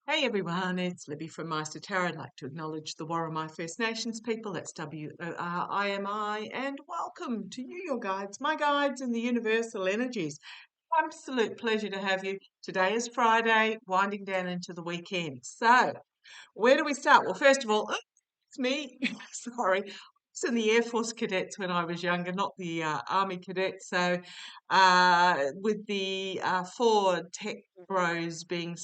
Hey everyone, it's Libby from maighstirtarot. I'd like to acknowledge the Warramai First Nations people. That's WORIMI, and welcome to you, your guides, my guides in the universal energies. Absolute pleasure to have you. Today is Friday, winding down into the weekend. So, where do we start? Well, first of all, it's me. Sorry. I was in the Air Force cadets when I was younger, not the Army cadets. So, with the four tech bros being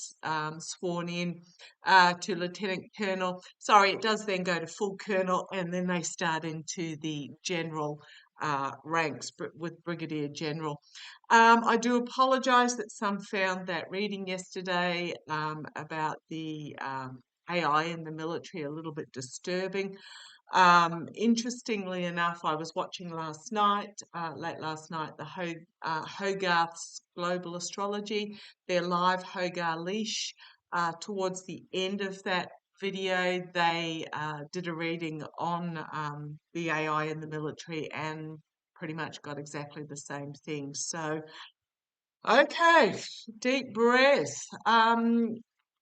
sworn in to Lieutenant Colonel, sorry, it does then go to full Colonel, and then they start into the general ranks with Brigadier General. I do apologise that some found that reading yesterday about the AI in the military a little bit disturbing. Interestingly enough, I was watching last night, late last night, the Hogarth's Global Astrology, their live Hogarth leash. Towards the end of that video, they did a reading on the AI in the military and pretty much got exactly the same thing. So, okay, deep breath.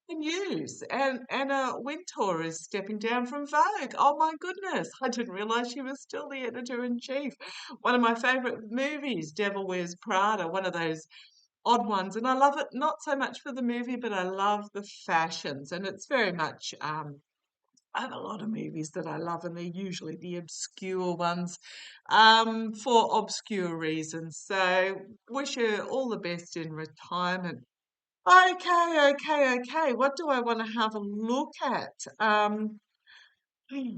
The news and Anna Wintour is stepping down from Vogue. Oh my goodness, I didn't realise she was still the editor in chief. One of my favourite movies, Devil Wears Prada, one of those odd ones, and I love it not so much for the movie, but I love the fashions, and it's very much. I have a lot of movies that I love, and they're usually the obscure ones for obscure reasons. So, wish her all the best in retirement. Okay. What do I want to have a look at? Hmm,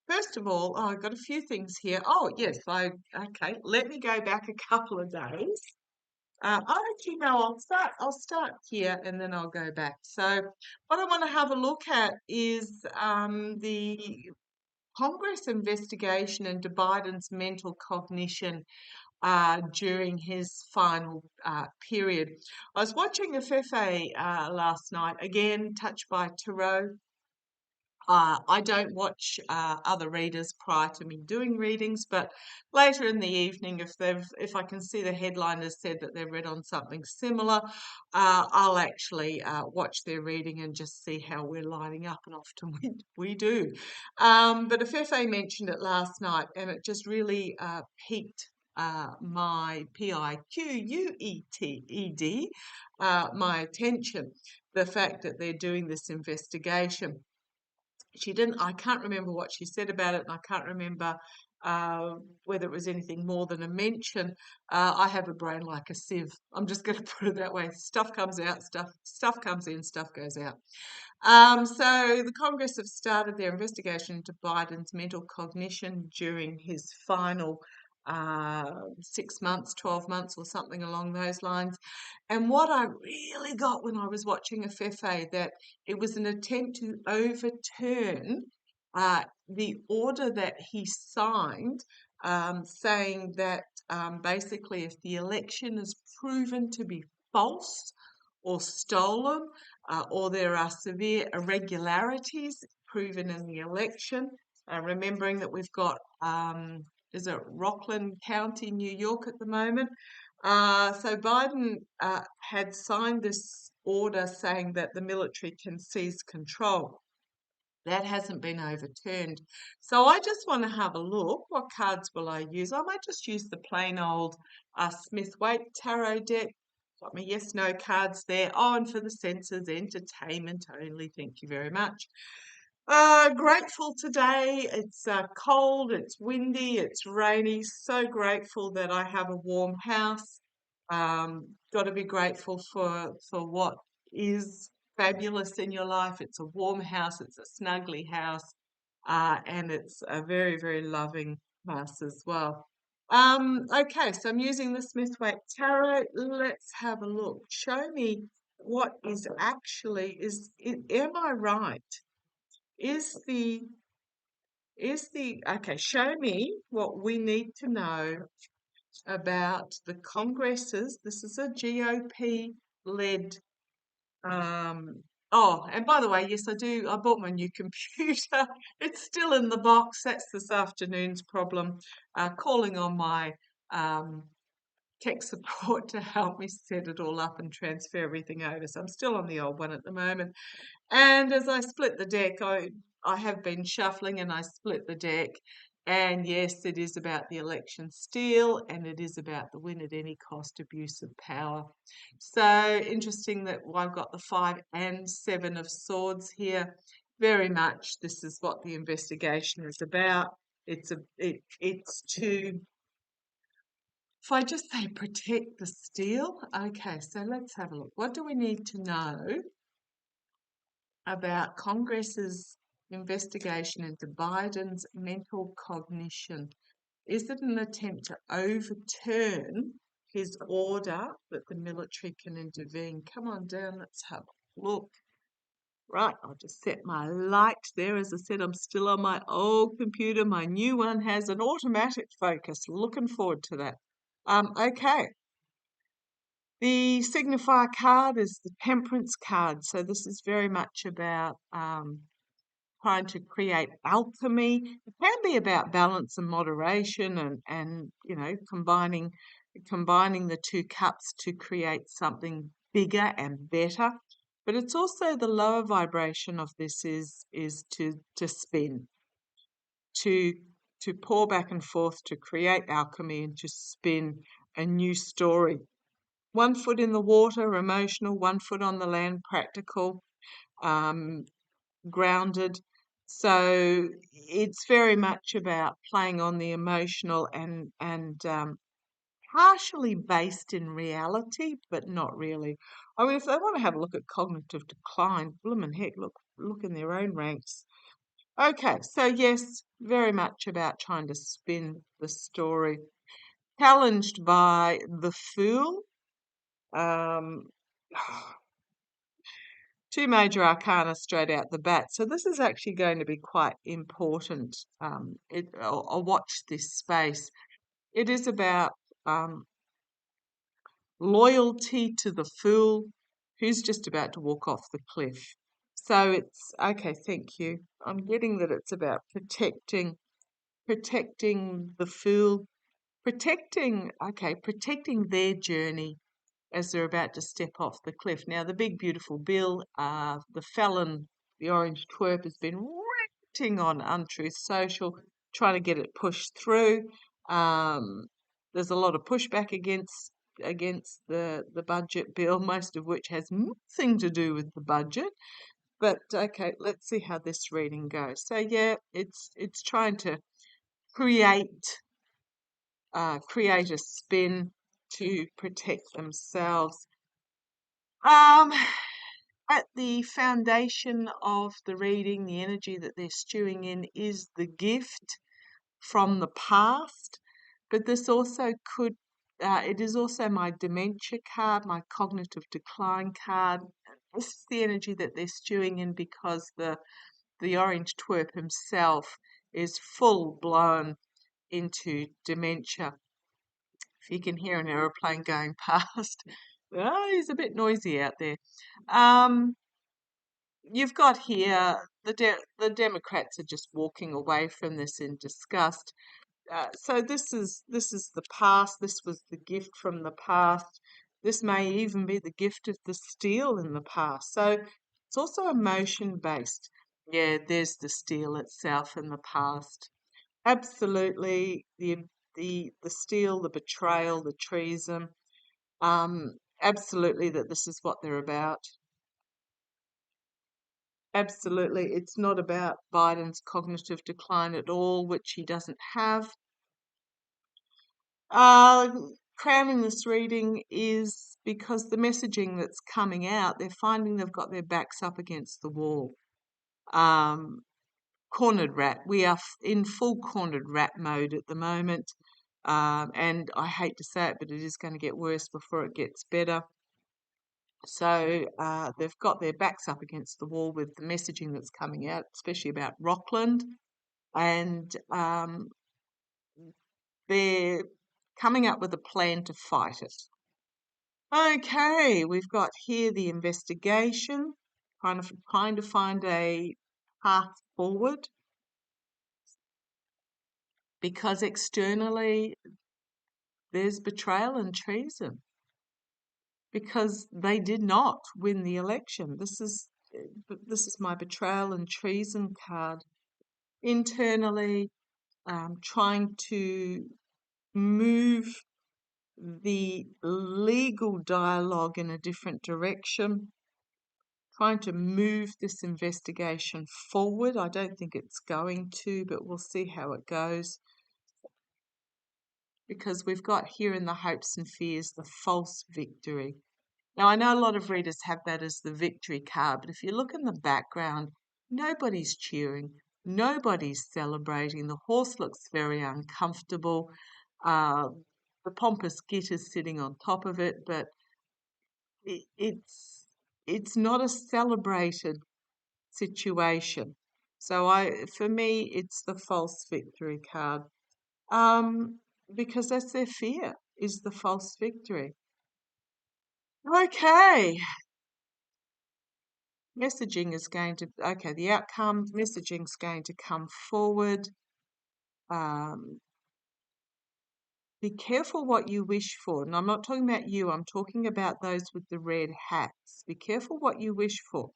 First of all, I've got a few things here. Oh, yes, okay. Let me go back a couple of days. Actually, no, I'll start here and then I'll go back. So, what I want to have a look at is the Congress investigation into Biden's mental cognition during his final period. I was watching a Fefe last night, again, touched by tarot. I don't watch other readers prior to me doing readings, but later in the evening, if I can see the headline has said that they've read on something similar, I'll actually watch their reading and just see how we're lining up, and often we do. But Fefe mentioned it last night, and it just really piqued my PIQUETED, my attention. The fact that they're doing this investigation. I can't remember what she said about it, and I can't remember uh, whether it was anything more than a mention. I have a brain like a sieve. I'm just going to put it that way. Stuff comes out, stuff comes in, stuff goes out. So the Congress have started their investigation into Biden's mental cognition during his final 6 months, 12 months, or something along those lines. And what I really got when I was watching a Fefe, that it was an attempt to overturn the order that he signed, saying that basically if the election is proven to be false or stolen, or there are severe irregularities proven in the election, remembering that we've got, is it Rockland County, New York at the moment? So Biden had signed this order saying that the military can seize control. That hasn't been overturned. So I just want to have a look. What cards will I use? I might just use the plain old Smith-Waite tarot deck. Got my yes, no cards there. Oh, and for the senses, entertainment only. Thank you very much. Grateful today. It's cold, it's windy, it's rainy. So grateful that I have a warm house. Got to be grateful for what is fabulous in your life. It's a warm house, it's a snuggly house, and it's a very, very loving house as well. Okay, so I'm using the Smith-Waite Tarot. Let's have a look. Show me what is actually, am I right? Is okay, show me what we need to know about the Congresses. This is a GOP led. Oh, and by the way, yes, I do. I bought my new computer. It's still in the box. That's this afternoon's problem. Calling on my um, tech support to help me set it all up and transfer everything over. So I'm still on the old one at the moment. And as I split the deck, I have been shuffling and I split the deck. And yes, it is about the election steal and it is about the win at any cost abuse of power. So interesting that I've got the 5 and 7 of swords here. Very much this is what the investigation is about. It's to, if I just say protect the steal. Okay, so let's have a look. What do we need to know about Congress's investigation into Biden's mental cognition? Is it an attempt to overturn his order that the military can intervene? Come on down, let's have a look. Right, I'll just set my light there. As I said, I'm still on my old computer. My new one has an automatic focus. Looking forward to that. Okay. The signifier card is the Temperance card. So this is very much about trying to create alchemy. It can be about balance and moderation and combining the two cups to create something bigger and better. But it's also the lower vibration of this is to spin, to pour back and forth, to create alchemy and to spin a new story. 1 foot in the water, emotional, 1 foot on the land, practical, grounded. So it's very much about playing on the emotional and partially based in reality, but not really. I mean, if they want to have a look at cognitive decline, bloomin' heck, look in their own ranks. Okay, so yes, very much about trying to spin the story. Challenged by the Fool. Um, 2 major arcana straight out the bat. So this is actually going to be quite important. I'll watch this space. It is about loyalty to the fool who's just about to walk off the cliff. So it's okay. Thank you. I'm getting that it's about protecting the fool, protecting their journey as they're about to step off the cliff. Now, the big, beautiful bill, the felon, the orange twerp, has been ranting on Untruth Social, trying to get it pushed through. There's a lot of pushback against the budget bill, most of which has nothing to do with the budget. But okay, let's see how this reading goes. So yeah, it's trying to create a spin to protect themselves. At the foundation of the reading, the energy that they're stewing in is the gift from the past, but this also it is also my dementia card, my cognitive decline card. This is the energy that they're stewing in because the orange twerp himself is full blown into dementia. If you can hear an aeroplane going past, oh, he's a bit noisy out there. You've got here the Democrats are just walking away from this in disgust. So this is the past. This was the gift from the past. This may even be the gift of the steel in the past. So it's also emotion based. Yeah, there's the steel itself in the past. Absolutely, the steel, the betrayal, the treason. Absolutely, that this is what they're about. Absolutely, it's not about Biden's cognitive decline at all, which he doesn't have. Uh, Crowning this reading is because the messaging that's coming out, they're finding they've got their backs up against the wall. Cornered rat. We are in full cornered rat mode at the moment. And I hate to say it, but it is going to get worse before it gets better. So they've got their backs up against the wall with the messaging that's coming out, especially about Rockland. And they're coming up with a plan to fight it. Okay, we've got here the investigation, trying to find a path forward, because externally there's betrayal and treason because they did not win the election. This is my betrayal and treason card. Internally, trying to move the legal dialogue in a different direction, trying to move this investigation forward. I don't think it's going to, but we'll see how it goes. Because we've got here in the hopes and fears the false victory. Now, I know a lot of readers have that as the victory card, but if you look in the background, nobody's cheering, nobody's celebrating. The horse looks very uncomfortable. Uh, the pompous git is sitting on top of it, but it's not a celebrated situation. So for me, it's the false victory card. Because that's their fear, is the false victory. Okay. Messaging is going to, okay, the outcome, messaging is going to come forward. Be careful what you wish for. And I'm not talking about you, I'm talking about those with the red hats. Be careful what you wish for.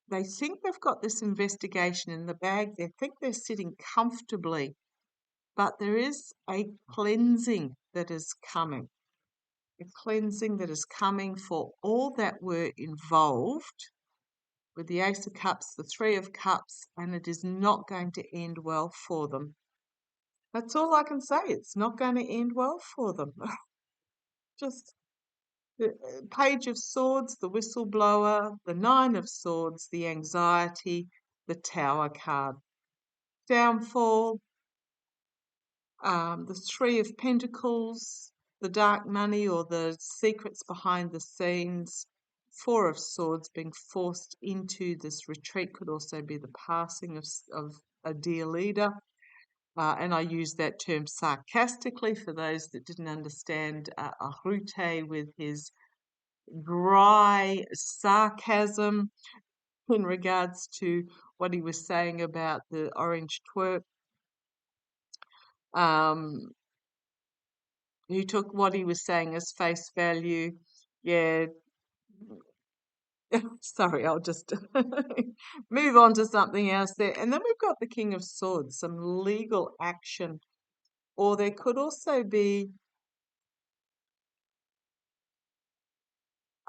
They think they've got this investigation in the bag. They think they're sitting comfortably, but there is a cleansing that is coming. A cleansing that is coming for all that were involved with the Ace of Cups, the Three of Cups, and it is not going to end well for them. That's all I can say. It's not going to end well for them. Just the Page of Swords, the whistleblower, the Nine of Swords, the anxiety, the Tower card. Downfall, the Three of Pentacles, the dark money or the secrets behind the scenes. Four of Swords, being forced into this retreat, could also be the passing of a dear leader. And I use that term sarcastically for those that didn't understand Arute with his dry sarcasm in regards to what he was saying about the orange twerp. He took what he was saying as face value. Yeah. Sorry, I'll just move on to something else there. And then we've got the King of Swords, some legal action. Or there could also be,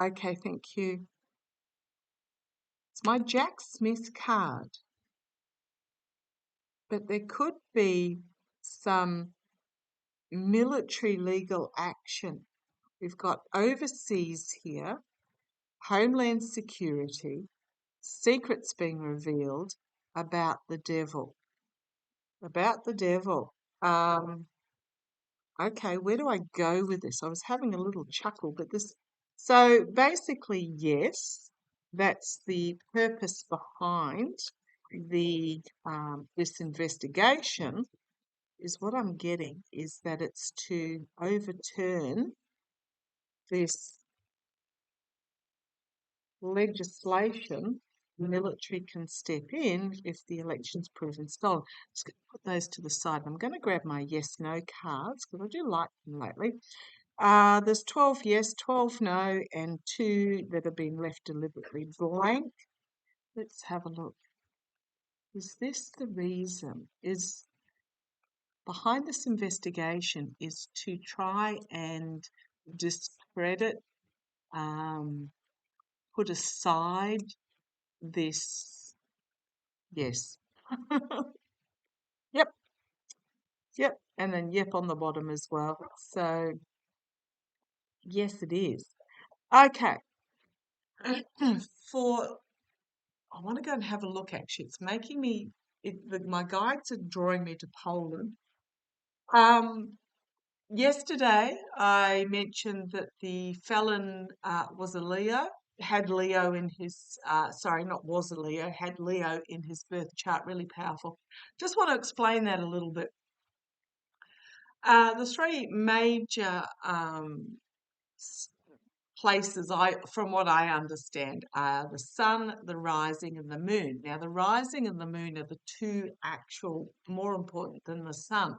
okay, thank you. It's my Jack Smith card. But there could be some military legal action. We've got overseas here, Homeland Security, secrets being revealed about the devil. About the devil. Okay, where do I go with this? I was having a little chuckle, but this. So basically, yes, that's the purpose behind the this investigation. Is what I'm getting is that it's to overturn this legislation. The military can step in if the election's proven stolen. Just going to put those to the side. I'm going to grab my yes/no cards because I do like them lately. There's 12 yes, 12 no, and 2 that have been left deliberately blank. Let's have a look. Is this the reason? Is behind this investigation is to try and discredit, put aside this. Yes. Yep. Yep. And then yep on the bottom as well. So, yes, it is. Okay. I want to go and have a look actually. It's making me, my guides are drawing me to Poland. Yesterday, I mentioned that the felon was a Leo, had Leo in his, sorry, not was a Leo, had Leo in his birth chart, really powerful. Just want to explain that a little bit. The three major places, from what I understand, are the sun, the rising, and the moon. Now, the rising and the moon are the two actual, more important than the sun.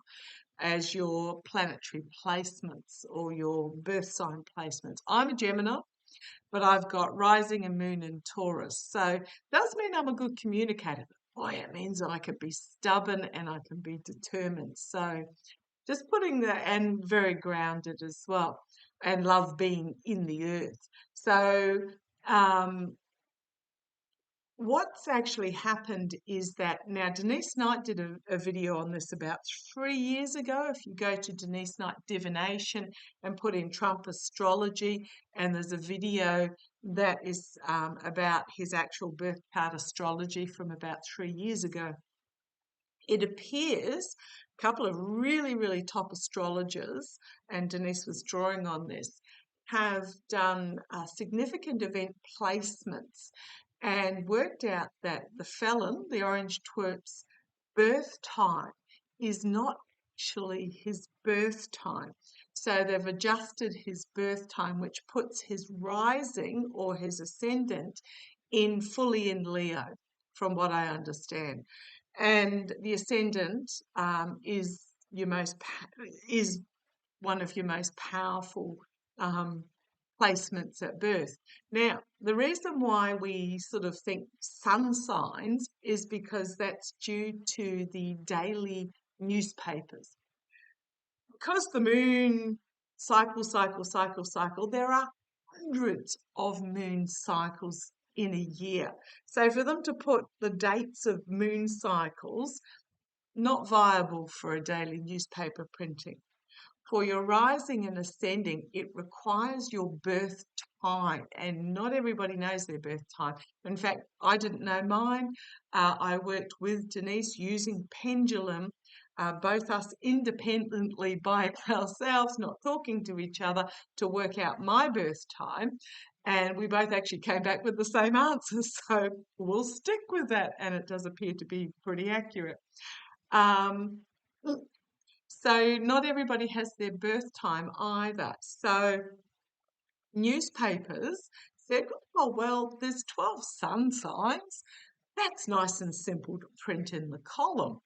as your planetary placements or your birth sign placements. I'm a Gemini, but I've got rising and moon in Taurus. So it does mean I'm a good communicator. Boy, it means I can be stubborn and I can be determined. So just putting that, and very grounded as well, and love being in the earth. So um, what's actually happened is that now Denise Knight did a video on this about 3 years ago. If you go to Denise Knight Divination and put in Trump astrology, and there's a video that is about his actual birth chart astrology from about 3 years ago. It appears a couple of really, really top astrologers, and Denise was drawing on this, have done significant event placements and worked out that the felon, the orange twerp's birth time is not actually his birth time. So they've adjusted his birth time, which puts his rising or his ascendant in fully in Leo, from what I understand. And the ascendant is is one of your most powerful placements at birth. Now, the reason why we sort of think sun signs is because that's due to the daily newspapers. Because the moon cycle, there are hundreds of moon cycles in a year. So for them to put the dates of moon cycles, not viable for a daily newspaper printing. For your rising and ascending, it requires your birth time, and not everybody knows their birth time. In fact, I didn't know mine. I worked with Denise using pendulum, both us independently by ourselves, not talking to each other, to work out my birth time. And we both actually came back with the same answers. So we'll stick with that, and it does appear to be pretty accurate. So not everybody has their birth time either. So newspapers said, oh, well, there's 12 sun signs. That's nice and simple to print in the column.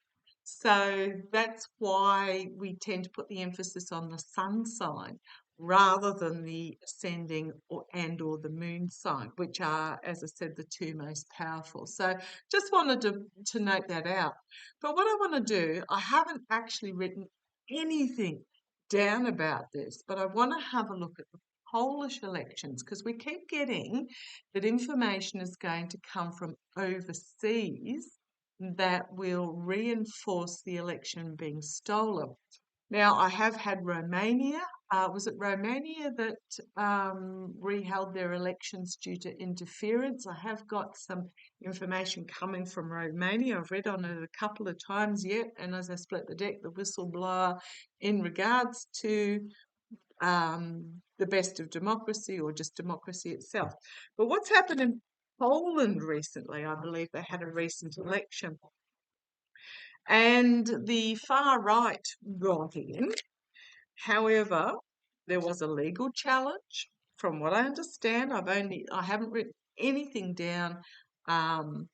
So that's why we tend to put the emphasis on the sun sign rather than the ascending or the moon sign, which are, as I said, the two most powerful. So just wanted to note that out. But what I want to do, I haven't actually written anything down about this, but I want to have a look at the Polish elections, because we keep getting that information is going to come from overseas that will reinforce the election being stolen. Now, I have had Romania. Was it Romania that reheld their elections due to interference? I have got some information coming from Romania. I've read on it a couple of times yet, and as I split the deck, the whistleblower in regards to the best of democracy or just democracy itself. But what's happened in Poland recently? I believe they had a recent election, and the far right got in. However, there was a legal challenge. From what I understand, I haven't written anything down. I'm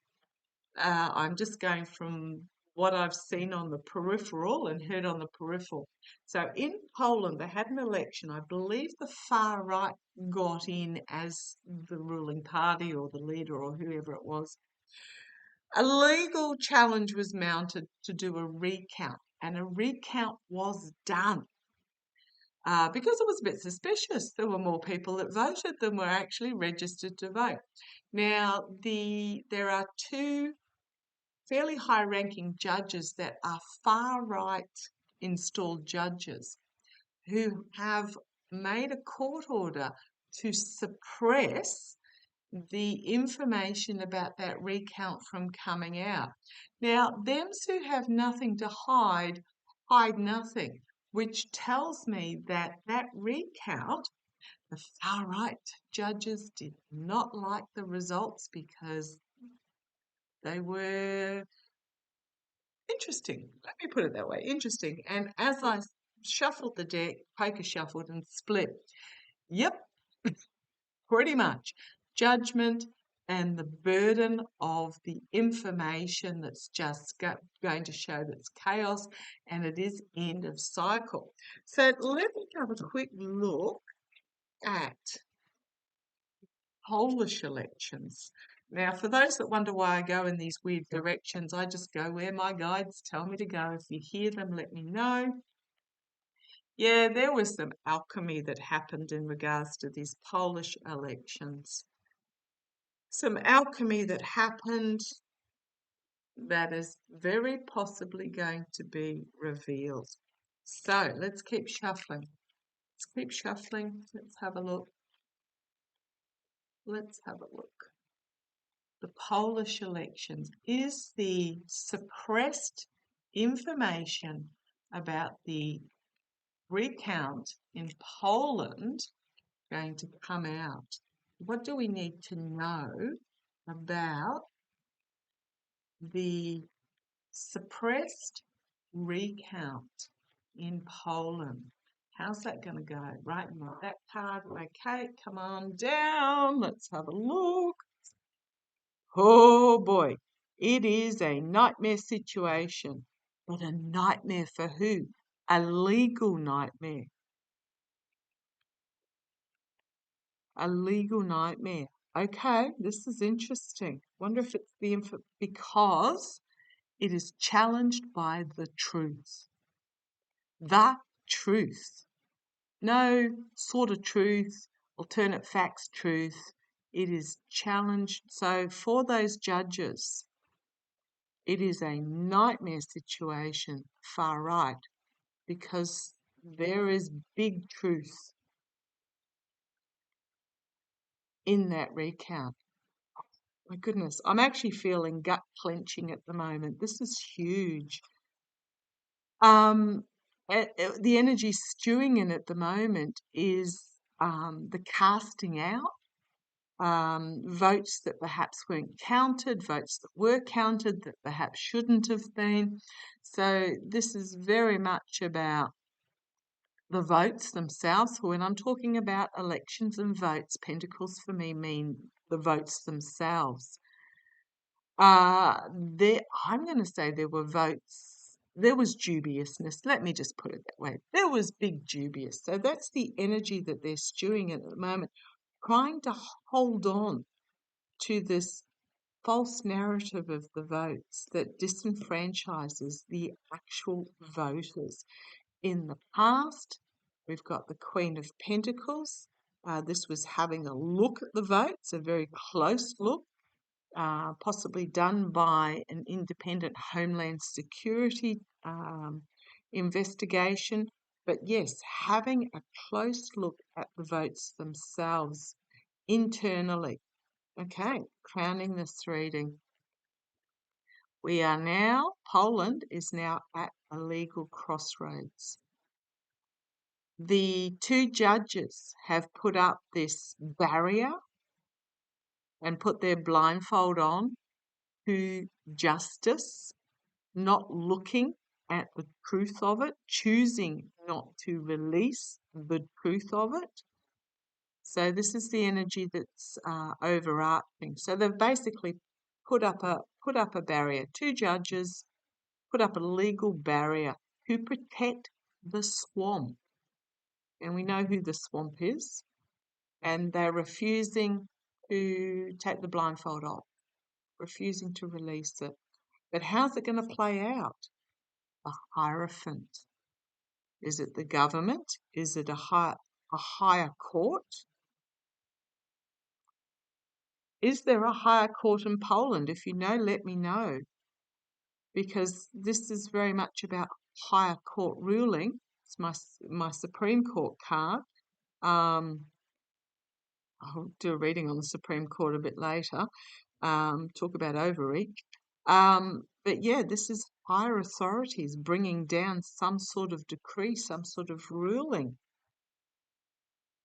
just going from what I've seen on the peripheral and heard on the peripheral. So in Poland, they had an election. I believe the far right got in as the ruling party or the leader or whoever it was. A legal challenge was mounted to do a recount, and a recount was done. Because it was a bit suspicious. There were more people that voted than were actually registered to vote. Now, there are two fairly high-ranking judges that are far-right installed judges who have made a court order to suppress the information about that recount from coming out. Now, them who have nothing to hide, hide nothing, which tells me that that recount, the far-right judges did not like the results because they were interesting. Let me put it that way, interesting. And as I shuffled the deck, poker shuffled and split, yep, pretty much. Judgment, and the burden of the information that's just going to show that's chaos and it is end of cycle. So let me have a quick look at Polish elections. Now, for those that wonder why I go in these weird directions, I just go where my guides tell me to go. If you hear them, let me know. Yeah, there was some alchemy that happened in regards to these Polish elections. Some alchemy that happened that is very possibly going to be revealed. So let's keep shuffling. Let's keep shuffling. Let's have a look. Let's have a look. The Polish elections. Is the suppressed information about the recount in Poland going to come out? What do we need to know about the suppressed recount in Poland? How's that going to go? Right, now that card. Okay, come on down. Let's have a look. Oh boy, it is a nightmare situation. But a nightmare for who? A legal nightmare. A legal nightmare. Okay, this is interesting. Wonder if it's the because it is challenged by the truth. The truth. No sort of truth, alternate facts truth. It is challenged. So for those judges, it is a nightmare situation, far right, because there is big truth in that recount. My goodness, I'm actually feeling gut clenching at the moment. This is huge. The energy stewing in at the moment is the casting out, votes that perhaps weren't counted, votes that were counted that perhaps shouldn't have been. So this is very much about the votes themselves. When I'm talking about elections and votes, pentacles for me mean the votes themselves. I'm going to say there were votes. There was dubiousness. Let me just put it that way. There was big dubious. So that's the energy that they're stewing in at the moment, trying to hold on to this false narrative of the votes that disenfranchises the actual voters. In the past, we've got the Queen of Pentacles. This was having a look at the votes, a very close look, possibly done by an independent Homeland Security investigation. But yes, having a close look at the votes themselves internally. Okay, crowning this reading. We are now, Poland is now at a legal crossroads. The two judges have put up this barrier and put their blindfold on to justice, not looking at the truth of it, choosing not to release the truth of it. So this is the energy that's overarching. So they've basically put up a barrier. Two judges put up a legal barrier to protect the swamp. And we know who the swamp is. And they're refusing to take the blindfold off, refusing to release it. But how's it going to play out? A hierophant. Is it the government? Is it a higher court? Is there a higher court in Poland? If you know, let me know. Because this is very much about higher court ruling. It's my Supreme Court card. I'll do a reading on the Supreme Court a bit later. Talk about overreach. But yeah, this is higher authorities bringing down some sort of decree, some sort of ruling.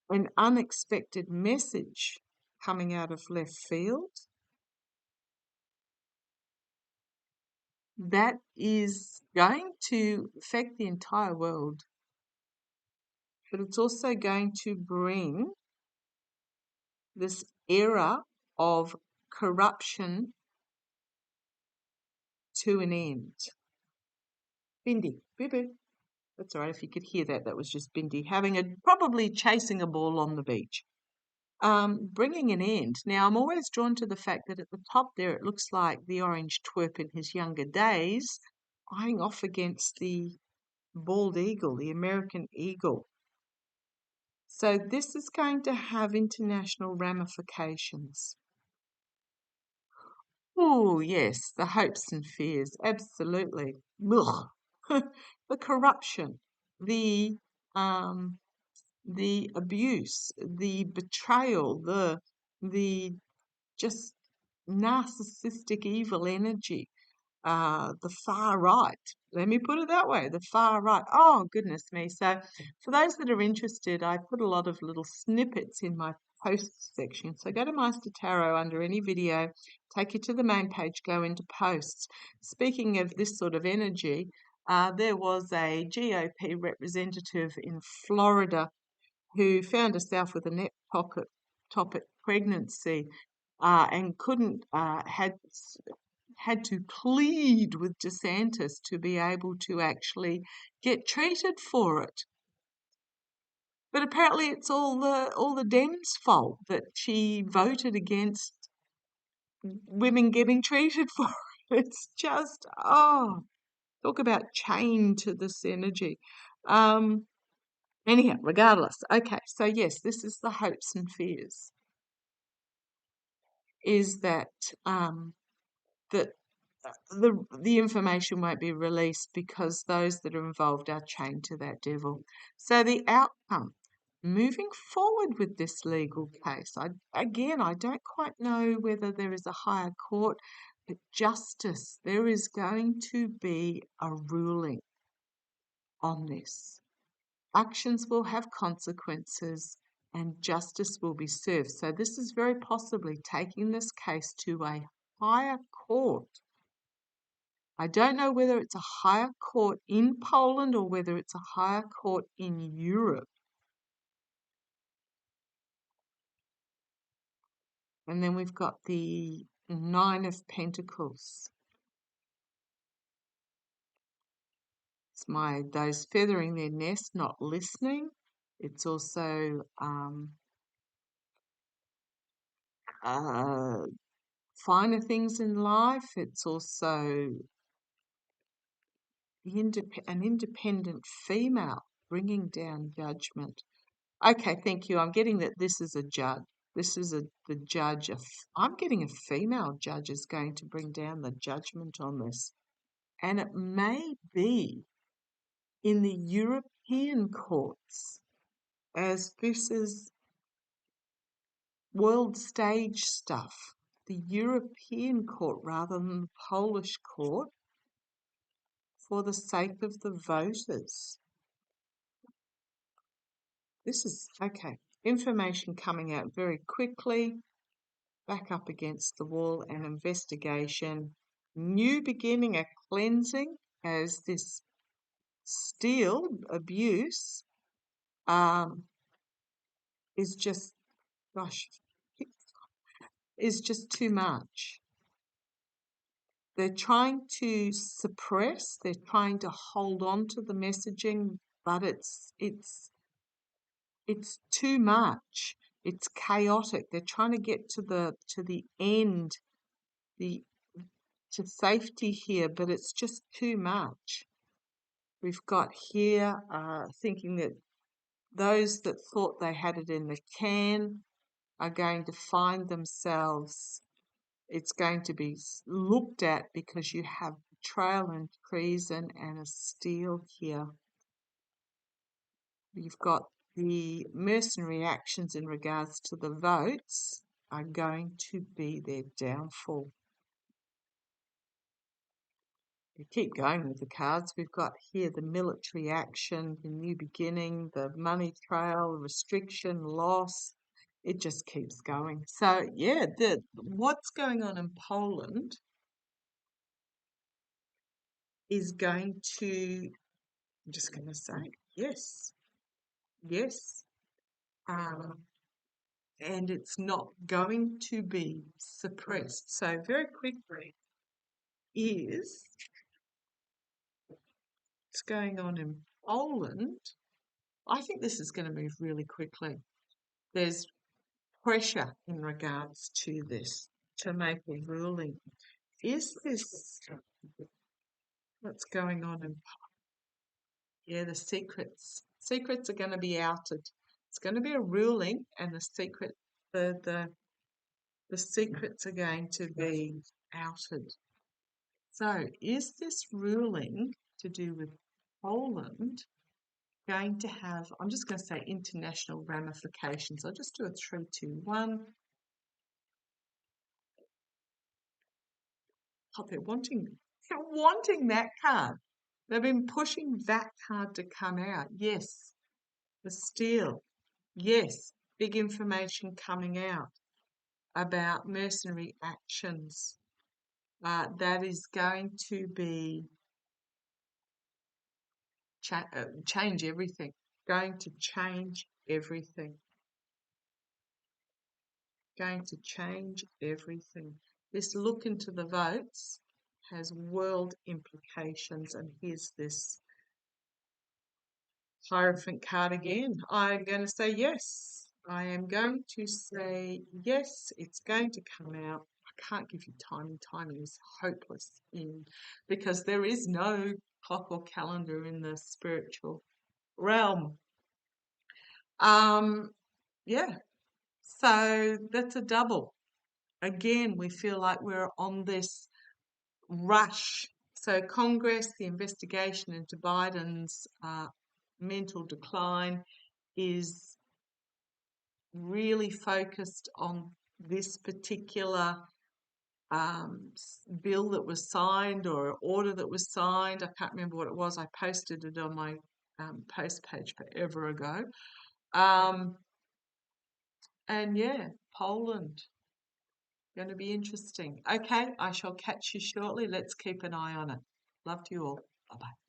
An unexpected message coming out of left field. That is going to affect the entire world. But it's also going to bring this era of corruption to an end. Bindi, boo-boo. That's all right. If you could hear that, that was just Bindi probably chasing a ball on the beach. Bringing an end. Now, I'm always drawn to the fact that at the top there, it looks like the orange twerp in his younger days, eyeing off against the bald eagle, the American eagle. So this is going to have international ramifications. Oh, yes, the hopes and fears, absolutely. Ugh. The corruption, the abuse, the betrayal, the just narcissistic evil energy, the far right. Let me put it that way, the far right. Oh, goodness me. So for those that are interested, I put a lot of little snippets in my posts section. So go to Meister Tarot under any video, take you to the main page, go into posts. Speaking of this sort of energy, there was a GOP representative in Florida who found herself with an ectopic pregnancy and couldn't had to plead with DeSantis to be able to actually get treated for it. But apparently, it's all the Dems' fault that she voted against women getting treated for it. It's just talk about chained to this energy. Anyhow, regardless. Okay, so yes, this is the hopes and fears. Is that that the information won't be released because those that are involved are chained to that devil. So the outcome, moving forward with this legal case, I don't quite know whether there is a higher court, but justice, there is going to be a ruling on this. Actions will have consequences and justice will be served. So this is very possibly taking this case to a higher court. I don't know whether it's a higher court in Poland or whether it's a higher court in Europe. And then we've got the Nine of Pentacles. It's those feathering their nest, not listening. It's also finer things in life. It's also an independent female bringing down judgment. Okay, thank you. I'm getting that this is a judge. This is the judge. I'm getting a female judge is going to bring down the judgment on this. And it may be in the European courts, as this is world stage stuff. The European court rather than the Polish court, for the sake of the voters. This is, okay, information coming out very quickly, back up against the wall, an investigation, new beginning, a cleansing, as this steel abuse is just, gosh, is just too much. They're trying to suppress, they're trying to hold on to the messaging, but it's too much. It's chaotic. They're trying to get to the end, to safety here, but it's just too much. We've got here thinking that those that thought they had it in the can are going to find themselves, it's going to be looked at because you have betrayal and treason and a steal here. You've got the mercenary actions in regards to the votes are going to be their downfall. We keep going with the cards. We've got here the military action, the new beginning, the money trail, restriction, loss. It just keeps going. So, yeah, what's going on in Poland is going to, I'm just going to say, yes, yes. and it's not going to be suppressed. So very quickly is what's going on in Poland. I think this is going to move really quickly. There's pressure in regards to this to make a ruling. Is this what's going on in the secrets? Secrets are going to be outed. It's going to be a ruling, and the the secrets are going to be outed. So, is this ruling to do with Poland going to have, I'm just going to say international ramifications. I'll just do a 3, 2, 1. Oh, they're wanting that card. They've been pushing that card to come out. Yes, the steel. Yes, big information coming out about mercenary actions. That is going to be change everything. Going to change everything. Going to change everything. This look into the votes has world implications, and here's this Hierophant card again. I'm going to say yes. I am going to say yes. It's going to come out. I can't give you timing. Timing is hopeless because there is no clock or calendar in the spiritual realm. Yeah. So that's a double. Again, we feel like we're on this rush. So Congress, the investigation into Biden's mental decline is really focused on this particular bill that was signed or order that was signed. I can't remember what it was. I posted it on my post page forever ago. And yeah, Poland, going to be interesting. Okay, I shall catch you shortly. Let's keep an eye on it. Love to you all. Bye-bye.